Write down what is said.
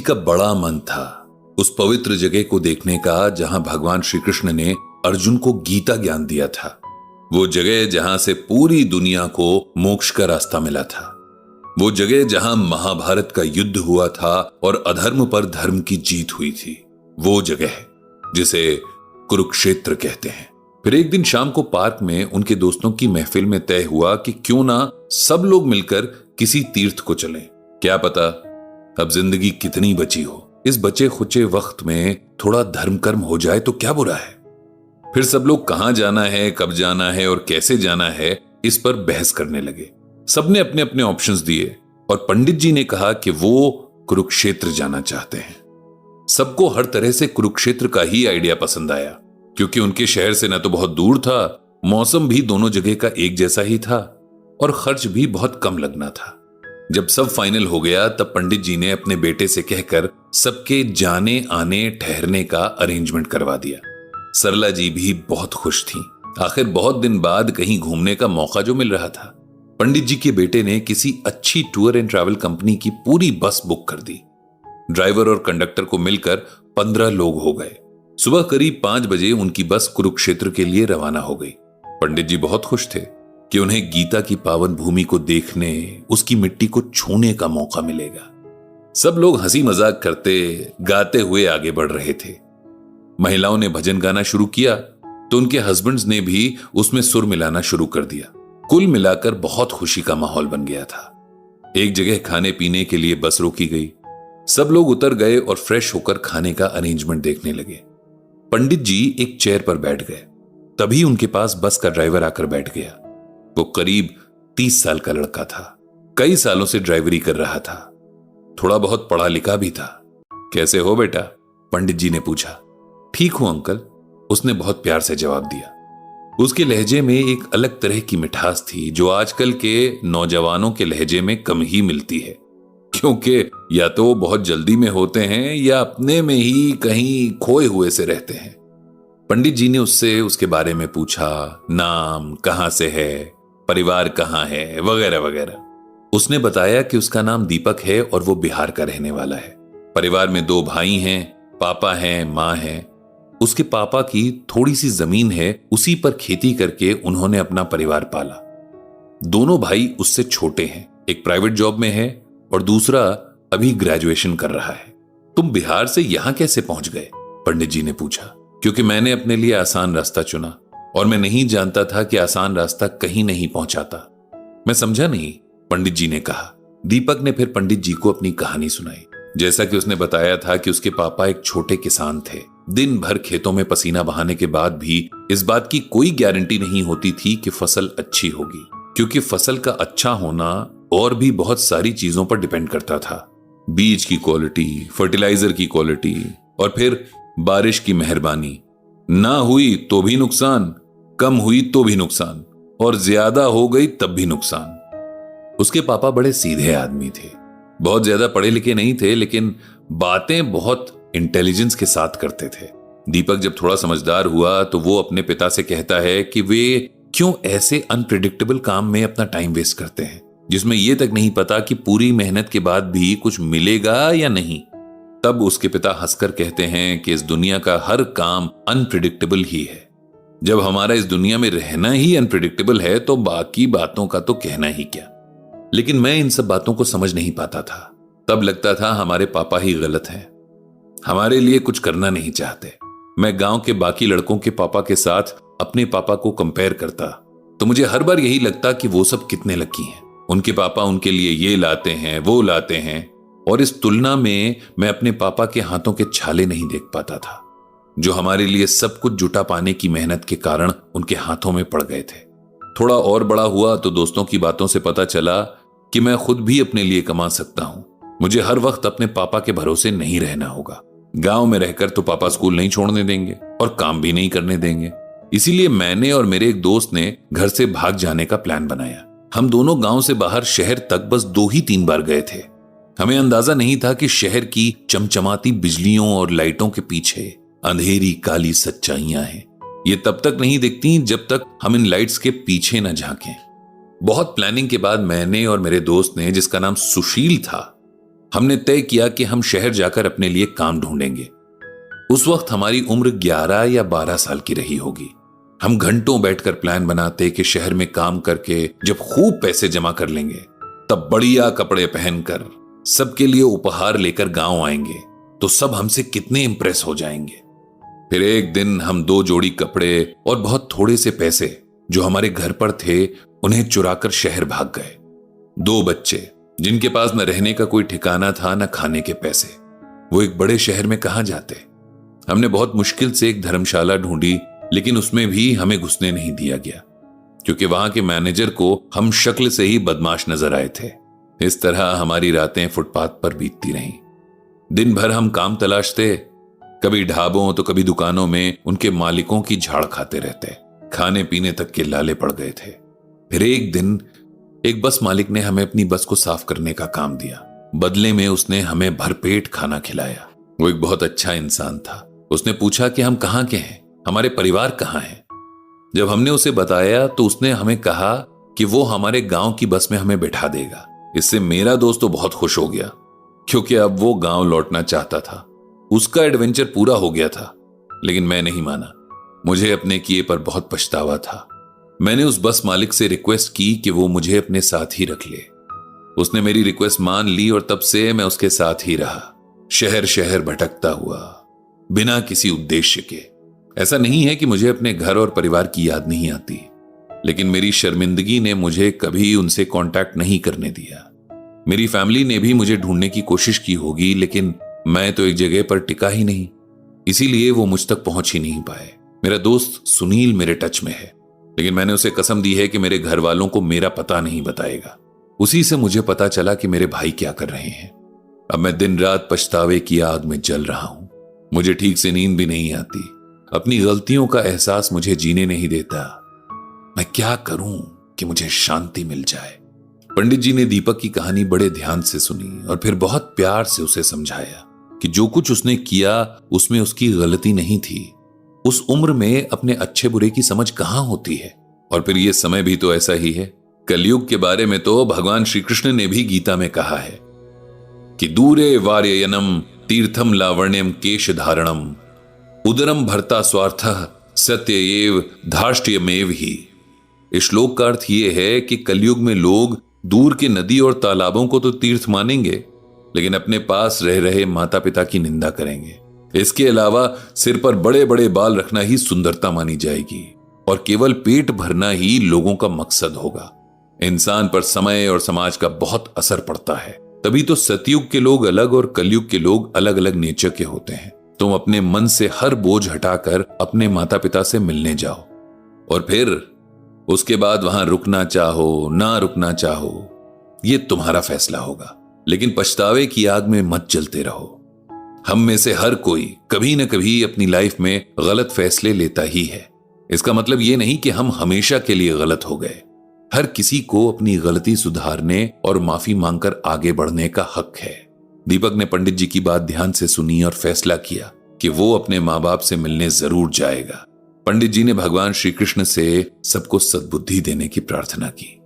का बड़ा मन था उस पवित्र जगह को देखने का जहां भगवान श्री कृष्ण ने अर्जुन को गीता ज्ञान दिया था। वो जगह जहां से पूरी दुनिया को मोक्ष का रास्ता मिला था। वो जगह जहां महाभारत का युद्ध हुआ था और अधर्म पर धर्म की जीत हुई थी। वो जगह जिसे कुरुक्षेत्र कहते हैं। फिर एक दिन शाम को पार्क में उनके दोस्तों की महफिल में तय हुआ कि क्यों ना सब लोग मिलकर किसी तीर्थ को चलें। क्या पता अब जिंदगी कितनी बची हो, इस बचे खुचे वक्त में थोड़ा धर्म कर्म हो जाए तो क्या बुरा है। फिर सब लोग कहां जाना है, कब जाना है और कैसे जाना है, इस पर बहस करने लगे। सबने अपने अपने ऑप्शंस दिए और पंडित जी ने कहा कि वो कुरुक्षेत्र जाना चाहते हैं। सबको हर तरह से कुरुक्षेत्र का ही आइडिया पसंद आया, क्योंकि उनके शहर से न तो बहुत दूर था, मौसम भी दोनों जगह का एक जैसा ही था और खर्च भी बहुत कम लगना था। जब सब फाइनल हो गया तब पंडित जी ने अपने बेटे से कहकर सबके जाने आने ठहरने का अरेंजमेंट करवा दिया। सरला जी भी बहुत खुश थीं। आखिर बहुत दिन बाद कहीं घूमने का मौका जो मिल रहा था। पंडित जी के बेटे ने किसी अच्छी टूर एंड ट्रैवल कंपनी की पूरी बस बुक कर दी। ड्राइवर और कंडक्टर को मिलकर 15 लोग हो गए। सुबह करीब 5 बजे उनकी बस कुरुक्षेत्र के लिए रवाना हो गई। पंडित जी बहुत खुश थे कि उन्हें गीता की पावन भूमि को देखने, उसकी मिट्टी को छूने का मौका मिलेगा। सब लोग हंसी मजाक करते गाते हुए आगे बढ़ रहे थे। महिलाओं ने भजन गाना शुरू किया तो उनके हस्बैंड्स ने भी उसमें सुर मिलाना शुरू कर दिया। कुल मिलाकर बहुत खुशी का माहौल बन गया था। एक जगह खाने पीने के लिए बस रोकी गई। सब लोग उतर गए और फ्रेश होकर खाने का अरेंजमेंट देखने लगे। पंडित जी एक चेयर पर बैठ गए। तभी उनके पास बस का ड्राइवर आकर बैठ गया। वो करीब 30 साल का लड़का था। कई सालों से ड्राइवरी कर रहा था। थोड़ा बहुत पढ़ा लिखा भी था। कैसे हो बेटा? पंडित जी ने पूछा। ठीक हूं अंकल, उसने बहुत प्यार से जवाब दिया। उसके लहजे में एक अलग तरह की मिठास थी जो आजकल के नौजवानों के लहजे में कम ही मिलती है, क्योंकि या तो वो बहुत जल्दी में होते हैं या अपने में ही कहीं खोए हुए से रहते हैं। पंडित जी ने उससे उसके बारे में पूछा, नाम, कहां से है, परिवार कहां है, वगैरह वगैरह। उसने बताया कि उसका नाम दीपक है और वो बिहार का रहने वाला है। परिवार में 2 भाई हैं, पापा हैं, मां है। उसके पापा की थोड़ी सी जमीन है, उसी पर खेती करके उन्होंने अपना परिवार पाला। दोनों भाई उससे छोटे हैं। एक प्राइवेट जॉब में है और दूसरा अभी ग्रेजुएशन कर रहा है। तुम बिहार से यहां कैसे पहुंच गए? पंडित जी ने पूछा। क्योंकि मैंने अपने लिए आसान रास्ता चुना और मैं नहीं जानता था कि आसान रास्ता कहीं नहीं पहुंचाता। मैं समझा नहीं, पंडित जी ने कहा। दीपक ने फिर पंडित जी को अपनी कहानी सुनाई। जैसा कि उसने बताया था कि उसके पापा एक छोटे किसान थे। दिन भर खेतों में पसीना बहाने के बाद भी इस बात की कोई गारंटी नहीं होती थी कि फसल अच्छी होगी, क्योंकि फसल का अच्छा होना और भी बहुत सारी चीजों पर डिपेंड करता था। बीज की क्वालिटी, फर्टिलाइजर की क्वालिटी और फिर बारिश की मेहरबानी। ना हुई तो भी नुकसान, कम हुई तो भी नुकसान और ज्यादा हो गई तब भी नुकसान। उसके पापा बड़े सीधे आदमी थे। बहुत ज्यादा पढ़े लिखे नहीं थे, लेकिन बातें बहुत इंटेलिजेंस के साथ करते थे। दीपक जब थोड़ा समझदार हुआ तो वो अपने पिता से कहता है कि वे क्यों ऐसे अनप्रिडिक्टेबल काम में अपना टाइम वेस्ट करते हैं, जिसमें यह तक नहीं पता कि पूरी मेहनत के बाद भी कुछ मिलेगा या नहीं। तब उसके पिता हंसकर कहते हैं कि इस दुनिया का हर काम अनप्रिडिक्टेबल ही है। जब हमारा इस दुनिया में रहना ही अनप्रिडिक्टेबल है तो बाकी बातों का तो कहना ही क्या। लेकिन मैं इन सब बातों को समझ नहीं पाता था। तब लगता था हमारे पापा ही गलत हैं, हमारे लिए कुछ करना नहीं चाहते। मैं गांव के बाकी लड़कों के पापा के साथ अपने पापा को कंपेयर करता तो मुझे हर बार यही लगता कि वो सब कितने लकी हैं। उनके पापा उनके लिए ये लाते हैं, वो लाते हैं, और इस तुलना में मैं अपने पापा के हाथों के छाले नहीं देख पाता था, जो हमारे लिए सब कुछ जुटा पाने की मेहनत के कारण उनके हाथों में पड़ गए थे। थोड़ा और बड़ा हुआ तो दोस्तों की बातों से पता चला कि मैं खुद भी अपने लिए कमा सकता हूं। मुझे हर वक्त अपने पापा के भरोसे नहीं रहना होगा। गांव में रहकर तो पापा स्कूल नहीं छोड़ने देंगे और काम भी नहीं करने देंगे। इसीलिए मैंने और मेरे एक दोस्त ने घर से भाग जाने का प्लान बनाया। हम दोनों गांव से बाहर शहर तक बस 2 ही 3 बार गए थे। हमें अंदाजा नहीं था कि शहर की चमचमाती बिजलियों और लाइटों के पीछे अंधेरी काली सच्चाइयां हैं। ये तब तक नहीं दिखती जब तक हम इन लाइट्स के पीछे न झांकें। बहुत प्लानिंग के बाद मैंने और मेरे दोस्त ने, जिसका नाम सुशील था, हमने तय किया कि हम शहर जाकर अपने लिए काम ढूंढेंगे। उस वक्त हमारी उम्र 11 या 12 साल की रही होगी। हम घंटों बैठकर प्लान बनाते कि शहर में काम करके जब खूब पैसे जमा कर लेंगे तब बढ़िया कपड़े पहनकर सबके लिए उपहार लेकर गांव आएंगे तो सब हमसे कितने इंप्रेस हो जाएंगे। फिर एक दिन हम 2 जोड़ी कपड़े और बहुत थोड़े से पैसे जो हमारे घर पर थे उन्हें चुराकर शहर भाग गए। 2 बच्चे जिनके पास न रहने का कोई ठिकाना था न खाने के पैसे, वो एक बड़े शहर में कहां जाते। हमने बहुत मुश्किल से एक धर्मशाला ढूंढी, लेकिन उसमें भी हमें घुसने नहीं दिया गया क्योंकि वहां के मैनेजर को हम शक्ल से ही बदमाश नजर आए थे। इस तरह हमारी रातें फुटपाथ पर बीतती रहीं। दिन भर हम काम तलाशते, कभी ढाबों तो कभी दुकानों में उनके मालिकों की झाड़ खाते रहते। खाने पीने तक के लाले पड़ गए थे। फिर एक दिन एक बस मालिक ने हमें अपनी बस को साफ करने का काम दिया। बदले में उसने हमें भरपेट खाना खिलाया। वो एक बहुत अच्छा इंसान था। उसने पूछा कि हम कहां के हैं, हमारे परिवार कहां है। जब हमने उसे बताया तो उसने हमें कहा कि वो हमारे गांव की बस में हमें बैठा देगा। इससे मेरा दोस्त तो बहुत खुश हो गया क्योंकि अब वो गांव लौटना चाहता था। उसका एडवेंचर पूरा हो गया था, लेकिन मैं नहीं माना। मुझे अपने किए पर बहुत पछतावा था। मैंने उस बस मालिक से रिक्वेस्ट की कि वो मुझे अपने साथ ही रख ले। उसने मेरी रिक्वेस्ट मान ली और तब से मैं उसके साथ ही रहा, शहर शहर भटकता हुआ, बिना किसी उद्देश्य के। ऐसा नहीं है कि मुझे अपने घर और परिवार की याद नहीं आती, लेकिन मेरी शर्मिंदगी ने मुझे कभी उनसे कांटेक्ट नहीं करने दिया। मेरी फैमिली ने भी मुझे ढूंढने की कोशिश की होगी, लेकिन मैं तो एक जगह पर टिका ही नहीं, इसीलिए वो मुझ तक पहुंच ही नहीं पाए। मेरा दोस्त सुनील मेरे टच में है, लेकिन मैंने उसे कसम दी है कि मेरे घर वालों को मेरा पता नहीं बताएगा। उसी से मुझे पता चला कि मेरे भाई क्या कर रहे हैं। अब मैं दिन रात पछतावे की आग में जल रहा हूं। मुझे ठीक से नींद भी नहीं आती। अपनी गलतियों का एहसास मुझे जीने नहीं देता। मैं क्या करूं कि मुझे शांति मिल जाए। पंडित जी ने दीपक की कहानी बड़े ध्यान से सुनी और फिर बहुत प्यार से उसे समझाया कि जो कुछ उसने किया उसमें उसकी गलती नहीं थी। उस उम्र में अपने अच्छे बुरे की समझ कहां होती है। और फिर यह समय भी तो ऐसा ही है। कलयुग के बारे में तो भगवान श्री कृष्ण ने भी गीता में कहा है कि दूरे वार्ययनम तीर्थम लावण्यम केश धारणम उदरम भरता स्वार्थ सत्यएव धार्ष्ट्यमेव ही। इस श्लोक का अर्थ यह है कि कलयुग में लोग दूर के नदी और तालाबों को तो तीर्थ मानेंगे, लेकिन अपने पास रह रहे माता पिता की निंदा करेंगे। इसके अलावा सिर पर बड़े बड़े बाल रखना ही सुंदरता मानी जाएगी और केवल पेट भरना ही लोगों का मकसद होगा। इंसान पर समय और समाज का बहुत असर पड़ता है। तभी तो सतयुग के लोग अलग और कलयुग के लोग अलग अलग नेचर के होते हैं। तुम अपने मन से हर बोझ हटाकर अपने माता पिता से मिलने जाओ और फिर उसके बाद वहां रुकना चाहो ना रुकना चाहो, यह तुम्हारा फैसला होगा। लेकिन पछतावे की आग में मत जलते रहो। हम में से हर कोई कभी न कभी अपनी लाइफ में गलत फैसले लेता ही है। इसका मतलब यह नहीं कि हम हमेशा के लिए गलत हो गए। हर किसी को अपनी गलती सुधारने और माफी मांगकर आगे बढ़ने का हक है। दीपक ने पंडित जी की बात ध्यान से सुनी और फैसला किया कि वो अपने माँ बाप से मिलने जरूर जाएगा। पंडित जी ने भगवान श्री कृष्ण से सबको सद्बुद्धि देने की प्रार्थना की।